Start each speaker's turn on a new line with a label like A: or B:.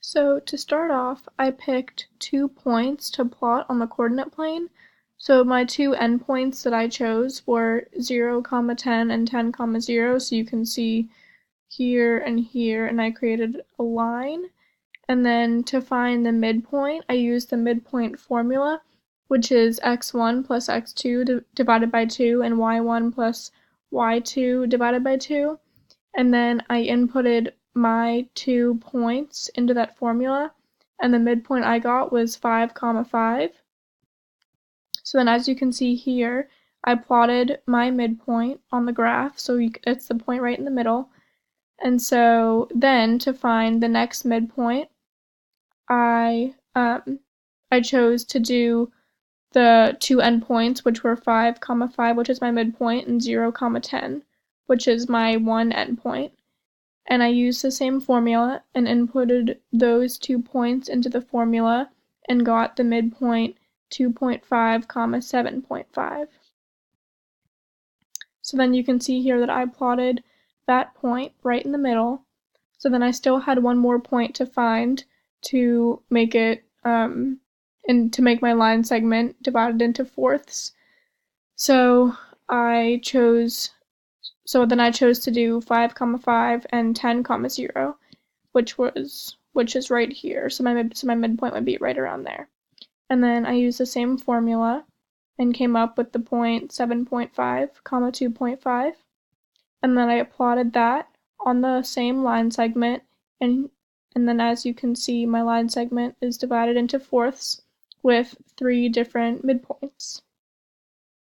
A: So to start off, I picked 2 points to plot on the coordinate plane. So my two endpoints that I chose were 0, 10 and 10, 0. So you can see here, and I created a line. And then to find the midpoint, I used the midpoint formula, which is x1 plus x2 divided by 2 and y1 plus y2 divided by 2. And then I inputted my 2 points into that formula, and the midpoint I got was 5, 5. So then as you can see here, I plotted my midpoint on the graph, so it's the point right in the middle. And so then to find the next midpoint, I chose to do the two endpoints, which were 5, 5, which is my midpoint, and 0, 10, which is my one endpoint. And I used the same formula and inputted those 2 points into the formula and got the midpoint 2.5, 7.5. So then you can see here that I plotted that point right in the middle. So then I still had one more point to find to make it and to make my line segment divided into fourths. So then I chose to do 5, 5 and 10, 0, which is right here. So my midpoint would be right around there. And then I used the same formula and came up with the point 7.5, 2.5. And then I plotted that on the same line segment, and then as you can see, my line segment is divided into fourths with 3 different midpoints.